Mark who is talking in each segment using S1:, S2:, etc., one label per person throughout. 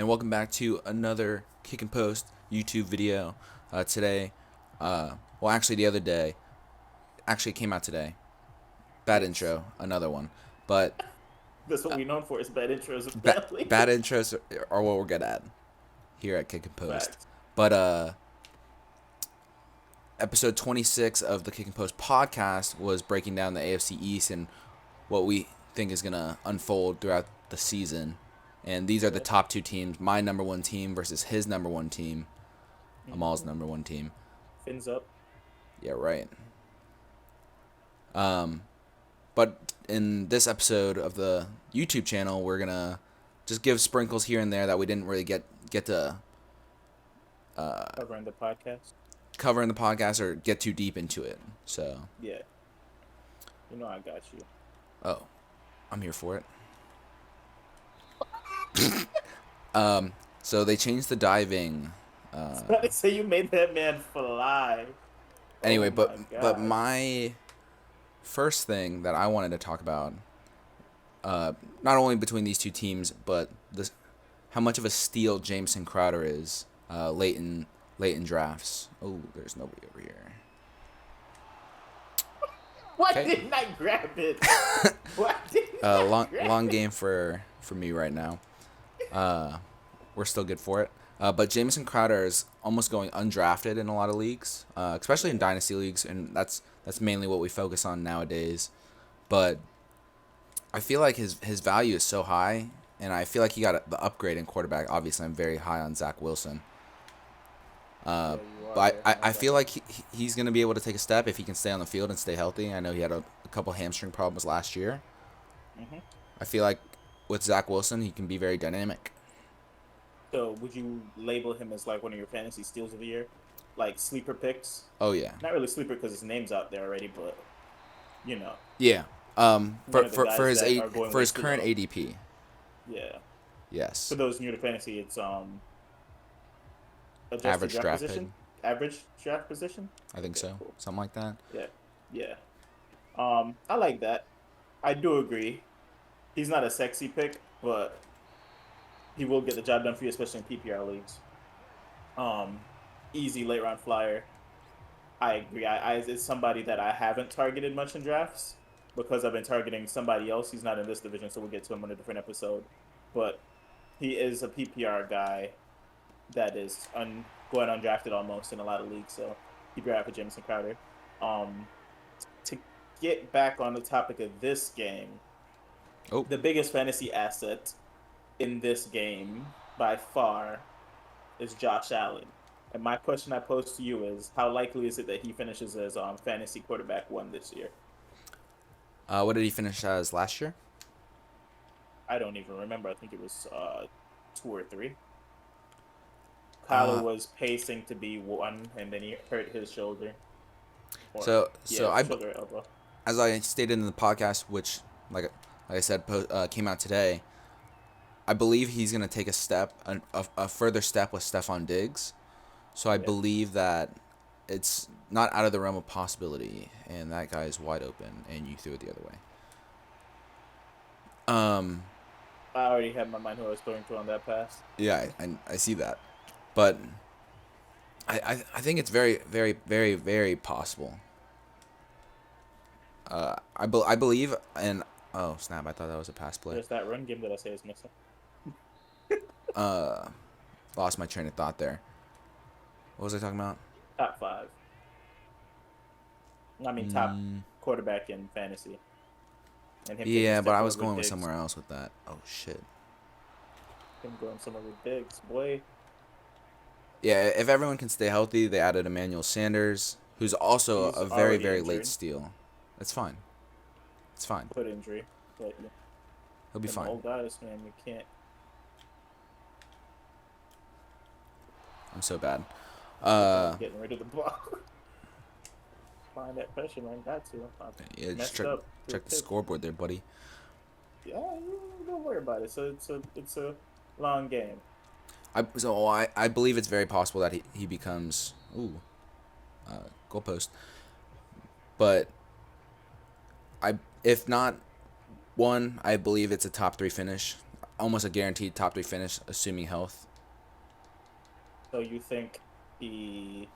S1: and welcome back to another Kick and Post YouTube video. Today, actually the other day, actually it came out today. Bad intro, another one. But
S2: That's what we're known for, is bad intros,
S1: bad
S2: apparently.
S1: intros are what we're good at here at Kick and Post.
S2: Facts.
S1: But episode 26 of the Kick and Post podcast was breaking down the AFC East and what we think is gonna unfold throughout the season. And these are the top two teams. My number one team versus his number one team. Amal's number one team.
S2: Fins up.
S1: Yeah, right. But in this episode of the YouTube channel, we're gonna just give sprinkles here and there that we didn't really get to
S2: Covering the podcast.
S1: cover in the podcast or get too deep into it. So
S2: Yeah. You know I got you.
S1: oh, I'm here for it. So they changed the diving.
S2: They say you made that man fly.
S1: Anyway,
S2: Oh
S1: but my first thing that I wanted to talk about, not only between these two teams, but how much of a steal Jameson Crowder is late in drafts. Oh, there's nobody over here.
S2: Why
S1: Okay.
S2: didn't I grab it? Why didn't I grab
S1: Long
S2: it?
S1: game for me right now. We're still good for it. But Jameson Crowder is almost going undrafted in a lot of leagues, especially in dynasty leagues, and that's mainly what we focus on nowadays. But I feel like his value is so high, and I feel like he got the upgrade in quarterback. Obviously, I'm very high on Zach Wilson. But I feel like he's going to be able to take a step if he can stay on the field and stay healthy. I know he had a couple hamstring problems last year.
S2: Mm-hmm.
S1: I feel like with Zach Wilson, he can be very dynamic.
S2: So would you label him as like one of your fantasy steals of the year? Like sleeper picks?
S1: Oh, yeah.
S2: Not really sleeper because his name's out there already, but you know.
S1: Yeah.
S2: One of the guys
S1: For his
S2: that are going
S1: for his
S2: way too
S1: current
S2: low.
S1: ADP.
S2: Yeah.
S1: Yes.
S2: For those new to fantasy, it's adjusted
S1: Average draft
S2: position. Average draft position.
S1: I think so.
S2: Cool.
S1: Something like that.
S2: Yeah. I like that. I do agree. He's not a sexy pick, but he will get the job done for you, especially in PPR leagues. Easy late round flyer. I agree. It's somebody that I haven't targeted much in drafts because I've been targeting somebody else. He's not in this division, so we'll get to him on a different episode. But he is a PPR guy that is going undrafted almost in a lot of leagues. So keep your eye for Jameson Crowder. To get back on the topic of this game, the biggest fantasy asset in this game by far is Josh Allen. And my question I pose to you is, how likely is it that he finishes as fantasy quarterback 1 this year?
S1: What did he finish as last year?
S2: I don't even remember. I think it was 2 or 3. Kyler was pacing to be 1, and then he hurt his shoulder. Shoulder elbow.
S1: As I stated in the podcast, which like I said, came out today, I believe he's going to take a further step with Stephon Diggs. So I believe that it's not out of the realm of possibility, and that guy is wide open, and you threw it the other way.
S2: I already had in my mind who I was throwing to on that pass.
S1: Yeah, I see that, but I think it's very, very, very, very possible. I believe, and oh snap! I thought that was a pass play.
S2: There's that run game that I say is missing.
S1: Lost my train of thought there. What was I talking about?
S2: Top 5. I mean, top quarterback in fantasy. And him
S1: Yeah, but I was
S2: with
S1: going with
S2: Diggs.
S1: somewhere else with that. Oh shit.
S2: Him going somewhere with Diggs, boy.
S1: Yeah, if everyone can stay healthy, they added Emmanuel Sanders, who's also
S2: He's
S1: a very,
S2: already
S1: very
S2: injured.
S1: late steal. It's fine. It's fine.
S2: Foot injury. But
S1: He'll be fine.
S2: Old guys, man, you can't.
S1: I'm so bad.
S2: Getting rid of the ball. Find that pressure, man. Got to.
S1: Yeah, just
S2: Messed up.
S1: check the scoreboard there, buddy.
S2: Yeah, don't worry about it. So it's a long game.
S1: I believe it's very possible that he becomes goalpost. But if not one, I believe it's a top 3 finish. almost a guaranteed top 3 finish, assuming health.
S2: So you think he,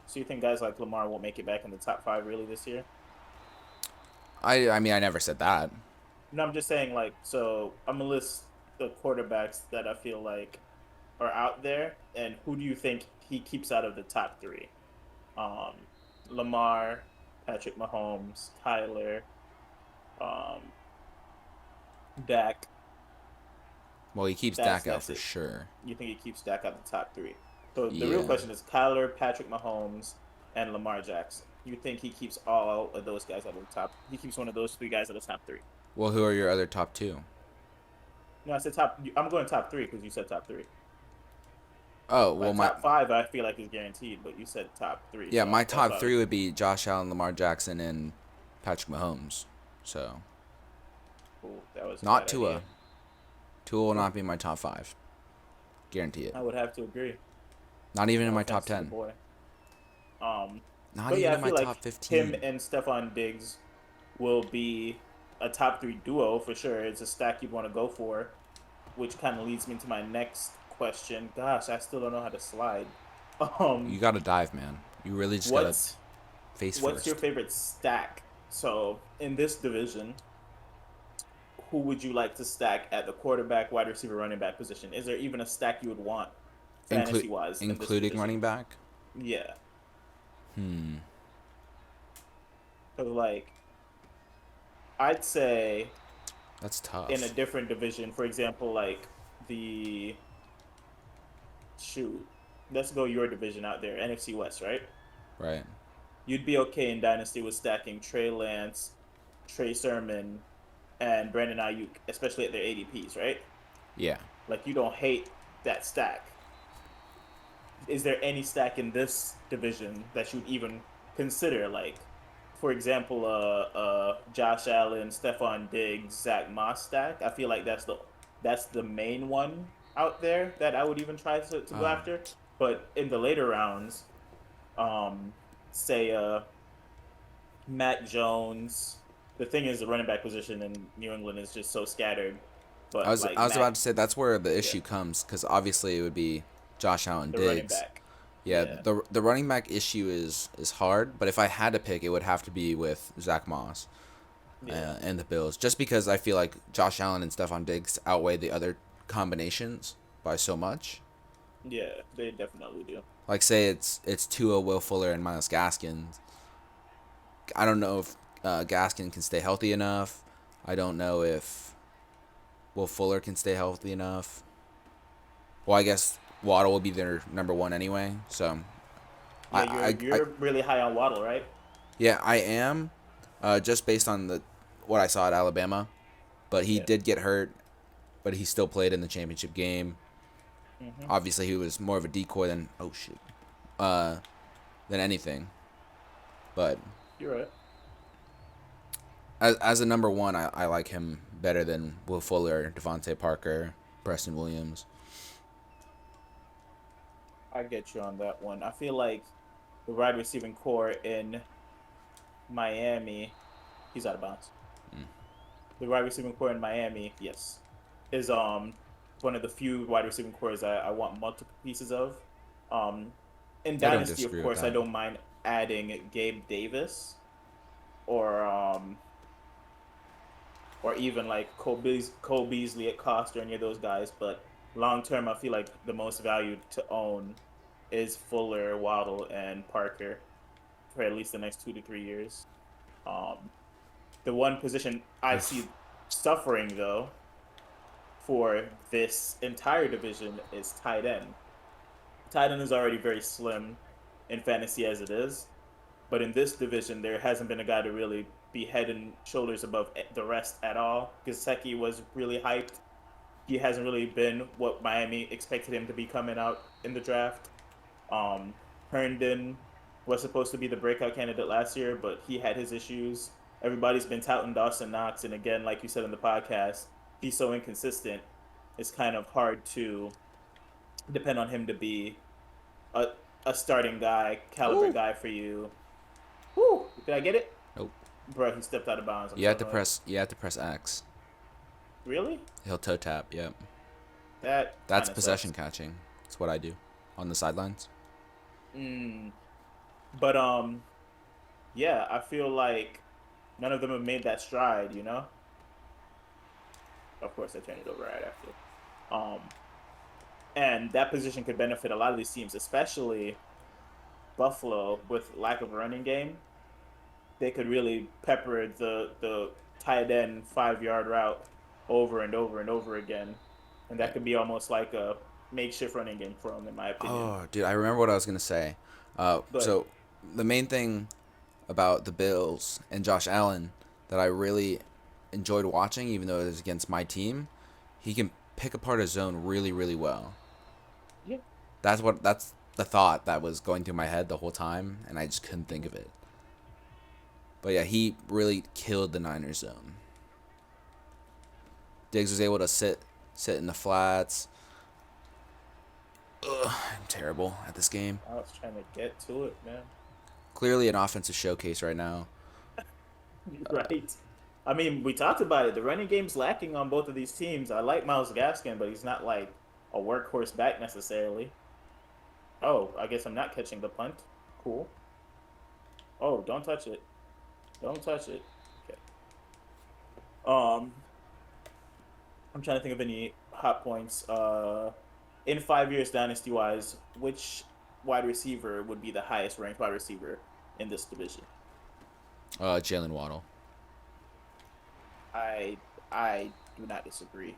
S2: so you think guys like Lamar won't make it back in the top 5 really this year?
S1: I mean, I never said that.
S2: No, I'm just saying like, so I'm gonna list the quarterbacks that I feel like are out there, and who do you think he keeps out of the top 3? Um, Lamar, Patrick Mahomes, Tyler, um, Dak.
S1: Well, he keeps Dak out
S2: That's
S1: for
S2: it.
S1: sure.
S2: You think he keeps Dak out the top 3? So the real
S1: Yeah.
S2: question is Kyler, Patrick Mahomes, and Lamar Jackson. You think he keeps all of those guys out of the top? He keeps one of those 3 guys out of the top 3.
S1: Well, who are your other top 2?
S2: No, I said top. I'm going top 3 because you said top 3.
S1: Oh, well,
S2: Like
S1: my
S2: top 5, I feel like is guaranteed, but you said top 3,
S1: yeah,
S2: so
S1: my
S2: that's
S1: top
S2: why.
S1: 3 would be Josh Allen, Lamar Jackson, and Patrick Mahomes. So,
S2: Cool. That was a
S1: not
S2: bad
S1: Tua.
S2: idea.
S1: Tua will not be in my top 5. Guarantee it.
S2: I would have to agree.
S1: Not even in
S2: No
S1: my
S2: offense
S1: top
S2: to the
S1: 10.
S2: boy. Um,
S1: Not
S2: but
S1: even
S2: yeah, I
S1: in my
S2: feel
S1: top
S2: like him
S1: 15.
S2: and Stephon Diggs will be a top 3 duo for sure. It's a stack you'd want to go for, which kind of leads me to my next question. Gosh, I still don't know how to slide.
S1: You
S2: Um,
S1: got to dive, man. You really just got to
S2: what's
S1: face
S2: what's your
S1: first.
S2: favorite stack? So in this division, who would you like to stack at the quarterback, wide receiver, running back position? Is there even a stack you would want
S1: Inclu-
S2: fantasy wise in this
S1: including
S2: division?
S1: running back?
S2: Yeah,
S1: Hmm.
S2: because like I'd say
S1: That's
S2: in a
S1: tough.
S2: different division, for example, like the shoot, let's go your division out there, NFC West, right?
S1: Right.
S2: You'd be okay in Dynasty with stacking Trey Lance, Trey Sermon, and Brandon Ayuk, especially at their ADPs, right?
S1: Yeah.
S2: Like you don't hate that stack. Is there any stack in this division that you'd even consider? Like, for example, Josh Allen, Stephon Diggs, Zach Moss stack. I feel like that's the main one out there that I would even try to go
S1: Oh.
S2: after. But in the later rounds, um, say Matt Jones. The thing is, the running back position in New England is just so scattered.
S1: I
S2: But
S1: was
S2: like
S1: I was about
S2: Matt,
S1: to say that's where the
S2: yeah,
S1: issue comes because obviously it would be Josh Allen
S2: the running
S1: Diggs.
S2: back,
S1: Yeah,
S2: yeah,
S1: the running back issue is hard, but if I had to pick, it would have to be with Zach Moss
S2: yeah,
S1: and the Bills, just because I feel like Josh Allen and Stephon Diggs outweigh the other combinations by so much.
S2: yeah. They definitely do.
S1: Like say it's Tua, Will Fuller, and Miles Gaskin. I don't know if Gaskin can stay healthy enough. I don't know if Will Fuller can stay healthy enough. Well, I guess Waddle will be their number 1 anyway. So,
S2: Yeah, you're
S1: I
S2: you're really high on Waddle, right?
S1: yeah, I am, just based on the what I saw at Alabama. But he
S2: Yeah.
S1: did get hurt, but he still played in the championship game.
S2: Hmm.
S1: Obviously, he was more of a decoy than uh, than anything. But
S2: You're right.
S1: as a number 1, I like him better than Will Fuller, Devontae Parker, Preston Williams.
S2: I get you on that one. I feel like the wide receiving core in Miami, he's out of bounds.
S1: Mm.
S2: The wide receiving core in Miami, yes, is one of the few wide receiving cores I want multiple pieces of. Um, in
S1: I don't
S2: Dynasty, of
S1: disagree with
S2: course, I
S1: that.
S2: don't mind adding Gabe Davis or or even like Cole Beasley at cost or any of those guys. But long term, I feel like the most value to own is Fuller, Waddle, and Parker for at least the next 2 to 3 years. Um, the one position I
S1: Oof.
S2: see suffering though for this entire division is tight end. Tight end is already very slim in fantasy as it is, but in this division, there hasn't been a guy to really be head and shoulders above the rest at all. Gesicki was really hyped. He hasn't really been what Miami expected him to be coming out in the draft. Um, Herndon was supposed to be the breakout candidate last year, but he had his issues. Everybody's been touting Dawson Knox, and again, like you said in the podcast, he's so inconsistent. It's kind of hard to depend on him to be a a starting guy, caliber
S1: Ooh.
S2: guy for you. Whoo! Did I get it?
S1: Nope.
S2: Bro, he stepped out of bounds. I'm
S1: You have
S2: so
S1: to
S2: annoyed.
S1: press. You have to press X.
S2: Really?
S1: He'll toe tap. Yep.
S2: That
S1: That's
S2: kind of
S1: possession
S2: sucks.
S1: catching. That's what I do on the sidelines.
S2: Mm. But yeah, I feel like none of them have made that stride. Of course, I turned it over right after. Um, and that position could benefit a lot of these teams, especially Buffalo with lack of running game. They could really pepper the tight end 5 yard route over and over and over again, and
S1: Yeah.
S2: that could be almost like a makeshift running game for them, in my opinion.
S1: Oh, dude, I remember what I was gonna say.
S2: But
S1: So the main thing about the Bills and Josh Allen that I really enjoyed watching, even though it was against my team, he can pick apart a zone really, really well.
S2: yeah,
S1: That's the thought that was going through my head the whole time, and I just couldn't think of it. But yeah, he really killed the Niners zone. Diggs was able to sit in the flats. Ugh, I'm terrible at this game.
S2: I was trying to get to it, man.
S1: Clearly an offensive showcase right now.
S2: Right. I mean, we talked about it. The running game's lacking on both of these teams. I like Miles Gaskin, but he's not like a workhorse back necessarily. Oh, I guess I'm not catching the punt. Cool. Oh, don't touch it. Don't touch it. Okay. Um, I'm trying to think of any hot points. In 5 years, dynasty wise, which wide receiver would be the highest ranked wide receiver in this division?
S1: Jalen Waddle.
S2: I I do not disagree.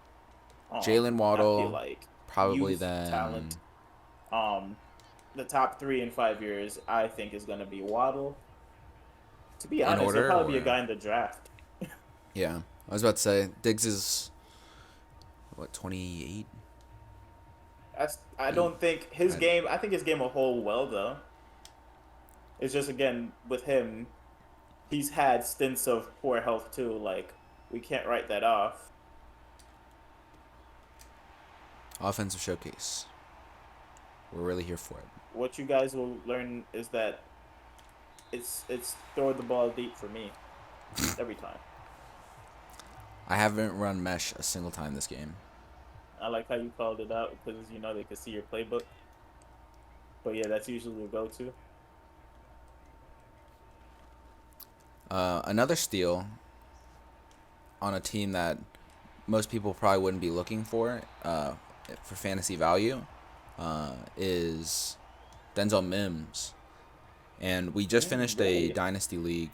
S1: Jalen
S2: I feel
S1: Waddle,
S2: like
S1: probably
S2: youth,
S1: then.
S2: talent, um, the top three in 5 years, I think is going to be Waddle. To be
S1: In
S2: honest, he'll
S1: order,
S2: probably be a
S1: or
S2: guy in the draft.
S1: yeah, I was about to say Diggs is what 28,
S2: I
S1: 8.
S2: don't think his
S1: I,
S2: game. I think his game will hold well though. It's just again with him, he's had stints of poor health too. Like we can't write that off.
S1: offensive showcase. We're really here for it.
S2: What you guys will learn is that it's throw the ball deep for me every time.
S1: I haven't run mesh a single time this game.
S2: I like how you called it out because they can see your playbook. But yeah, that's usually your go-to.
S1: Another steal on a team that most people probably wouldn't be looking for fantasy value is Denzel Mims. And we just finished a
S2: Really?
S1: dynasty league.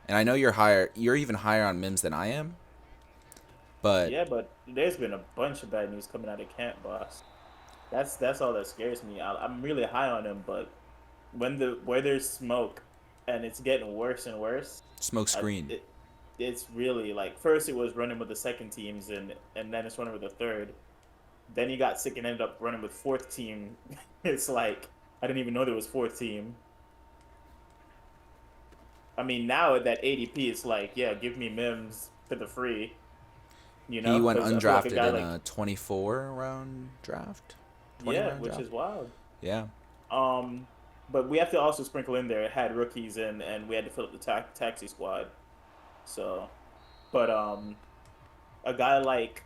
S1: And I know you're higher. You're even higher on Mims than I am. But
S2: Yeah, but there's been a bunch of bad news coming out of camp, boss. That's all that scares me. I'm really high on him, but where there's smoke, and it's getting worse and worse.
S1: smoke
S2: I,
S1: screen.
S2: it, it's really like first it was running with the second teams, and then it's running with the third. Then he got sick and ended up running with fourth team. It's like I didn't even know there was fourth team. I mean, now at that ADP, it's like, yeah, give me Mims for the free,
S1: He went
S2: because I feel like a
S1: undrafted
S2: guy
S1: in
S2: like
S1: a 24 round draft. 20
S2: yeah,
S1: round
S2: which
S1: draft.
S2: is wild.
S1: Yeah.
S2: Um, but we have to also sprinkle in there. It had rookies and we had to fill up the taxi squad. So, but a guy like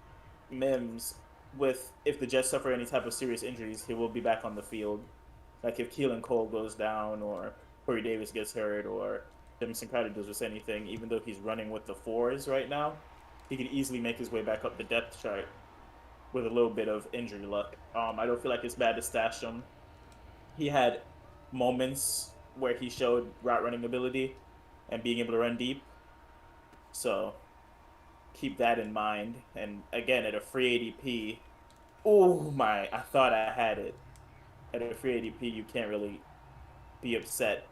S2: Mims, with if the Jets suffer any type of serious injuries, he will be back on the field. Like if Keelan Cole goes down or Corey Davis gets hurt or Jamison Crowder does just anything, even though he's running with the fours right now, he could easily make his way back up the depth chart with a little bit of injury luck. I don't feel like it's bad to stash him. He had moments where he showed route running ability and being able to run deep. So keep that in mind. And again, at a free ADP, oh my, I thought I had it. At a free ADP, you can't really be upset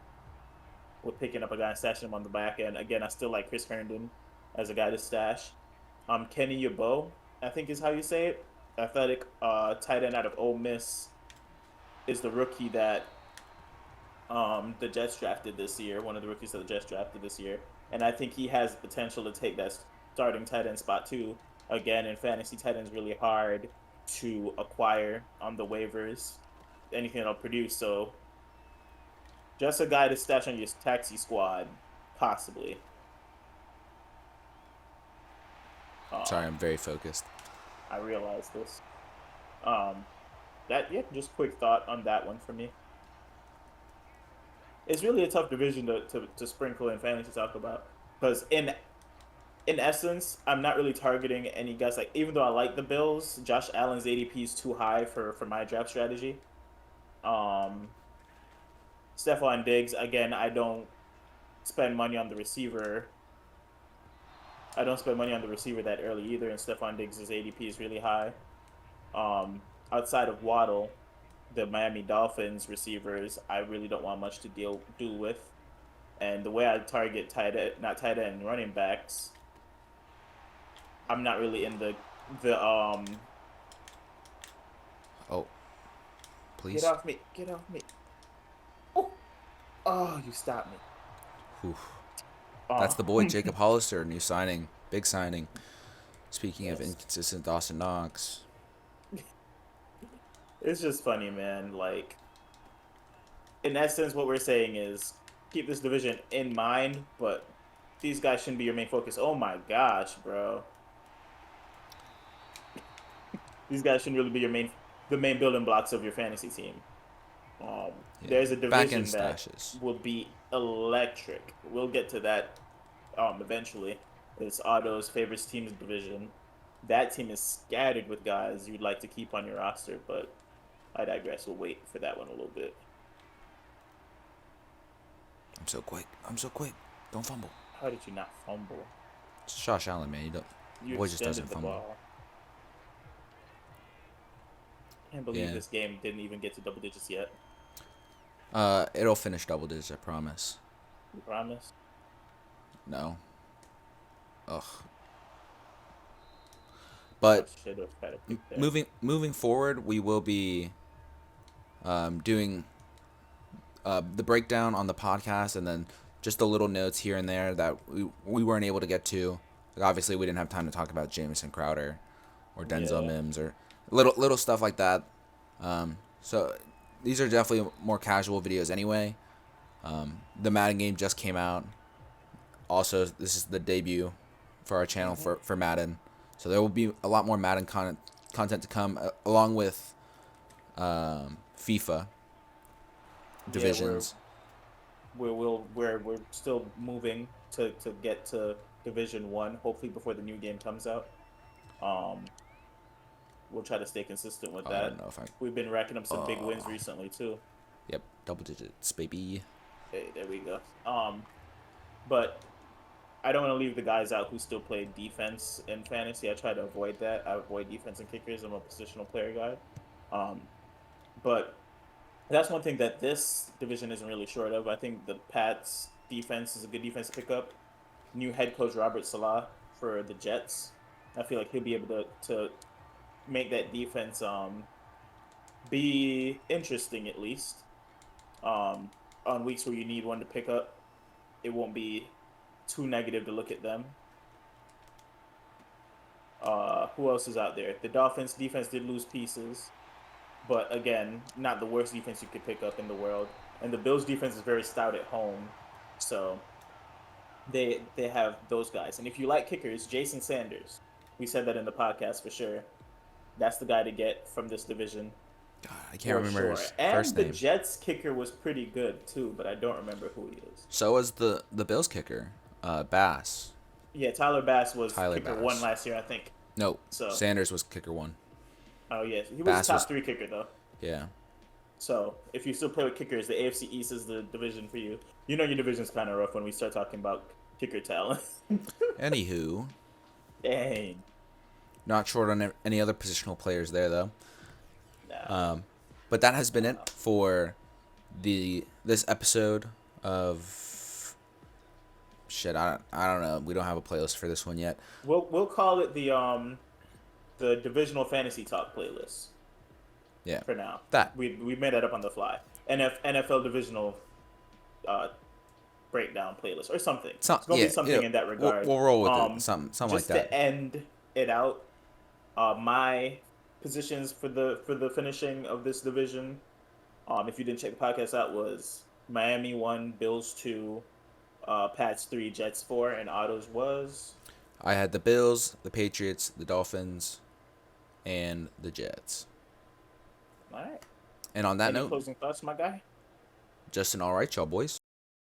S2: with picking up a guy and stashing him on the back end. Again, I still like Chris Herndon as a guy to stash. Kenny Yabo, I think is how you say it. Athletic tight end out of Ole Miss is the rookie that the Jets drafted this year, one of the rookies that the Jets drafted this year, and I think he has the potential to take that starting tight end spot too. Again, in fantasy, tight end's really hard to acquire on the waivers. Anything that'll produce, so just a guy to stash on your taxi squad, possibly.
S1: Sorry, I'm very focused.
S2: I realize this. Um, just quick thought on that one for me. It's really a tough division to sprinkle in fantasy talk about because in essence, I'm not really targeting any guys. Like even though I like the Bills, Josh Allen's ADP is too high for my draft strategy. Um, Stephon Diggs again. I don't spend money on the receiver. I don't spend money on the receiver that early either, and Stephon Diggs' ADP is really high. Outside of Waddle, the Miami Dolphins receivers, I really don't want much to do with. And the way I target not tight end running backs, I'm not really in the.
S1: Oh,
S2: Get
S1: please.
S2: off me! Get off me! Oh, oh, you stopped me.
S1: Whew. That's
S2: Oh,
S1: the boy, Jacob Hollister, new signing, big signing. Speaking of
S2: yes.
S1: inconsistent Dawson Knox.
S2: It's just funny, man. Like in essence, what we're saying is keep this division in mind, but these guys shouldn't be your main focus. Oh my gosh, bro. These guys shouldn't really be the main building blocks of your fantasy team.
S1: Yeah.
S2: There's a
S1: Back end
S2: division that
S1: stashes.
S2: will be electric. We'll get to that eventually. It's Otto's favorite team's division. That team is scattered with guys you'd like to keep on your roster, but I digress. We'll wait for that one a little bit.
S1: I'm so quick. I'm so quick. Don't fumble.
S2: How did you not fumble?
S1: It's Josh Allen, man.
S2: You
S1: Boy just doesn't
S2: extended the
S1: fumble.
S2: ball. Can't believe
S1: Yeah.
S2: this game didn't even get to double digits yet.
S1: It'll finish double digits, I promise.
S2: You promise?
S1: No. Ugh.
S2: I
S1: But
S2: should have had a pick there.
S1: moving forward, we will be doing the breakdown on the podcast, and then just the little notes here and there that we weren't able to get to. Like obviously, we didn't have time to talk about Jamison Crowder or Denzel
S2: Yeah.
S1: Mims or little stuff like that. So these are definitely more casual videos anyway. The Madden game just came out. Also, this is the debut for our channel for Madden. So there will be a lot more Madden content to come, along with FIFA divisions.
S2: Yeah, we're still moving to get to Division 1, hopefully before the new game comes out. We'll try to stay consistent with
S1: I
S2: that.
S1: don't know if I.
S2: We've been racking up some big wins recently too.
S1: Yep, double digits, baby.
S2: Hey, there we go. But I don't want to leave the guys out who still play defense in fantasy. I try to avoid that. I avoid defense and kickers. I'm a positional player guy. But that's one thing that this division isn't really short of. I think the Pats defense is a good defense to pick up. New head coach Robert Salah for the Jets. I feel like he'll be able to make that defense be interesting at least. On weeks where you need one to pick up, it won't be too negative to look at them. Who else is out there? The Dolphins defense did lose pieces, but again, not the worst defense you could pick up in the world. And the Bills defense is very stout at home, so they have those guys. And if you like kickers, Jason Sanders, we said that in the podcast for sure. That's the guy to get from this division.
S1: God, I can't remember his
S2: And
S1: first
S2: the
S1: name.
S2: Jets kicker was pretty good too, but I don't remember who he is.
S1: So was the Bills kicker, Bass.
S2: Yeah, Tyler Bass was
S1: Tyler
S2: kicker
S1: Bass.
S2: 1 last year, I think.
S1: No,
S2: So
S1: Sanders was kicker 1.
S2: oh yeah, he was
S1: Bass
S2: a top
S1: was-
S2: 3 kicker though.
S1: Yeah.
S2: So if you still play with kickers, the AFC East is the division for you. You know your division's kind of rough when we start talking about kicker talent.
S1: Anywho,
S2: Dang.
S1: not short on any other positional players there though.
S2: Nah.
S1: But that has been it for this episode of shit. I don't know. We don't have a playlist for this one yet.
S2: We'll call it the divisional fantasy talk playlist.
S1: Yeah.
S2: For now.
S1: That.
S2: We made that up on the fly. NFL divisional breakdown playlist or something. It's gonna be something in that regard.
S1: We'll roll with it. Something like
S2: just
S1: that.
S2: to end it out, my positions for the finishing of this division, if you didn't check the podcast out, was Miami 1, Bills 2, Pats 3, Jets 4, and Otto's was
S1: I had the Bills, the Patriots, the Dolphins, and the Jets.
S2: All right.
S1: And on that
S2: Any
S1: note,
S2: closing thoughts, my guy?
S1: just an all right, y'all boys.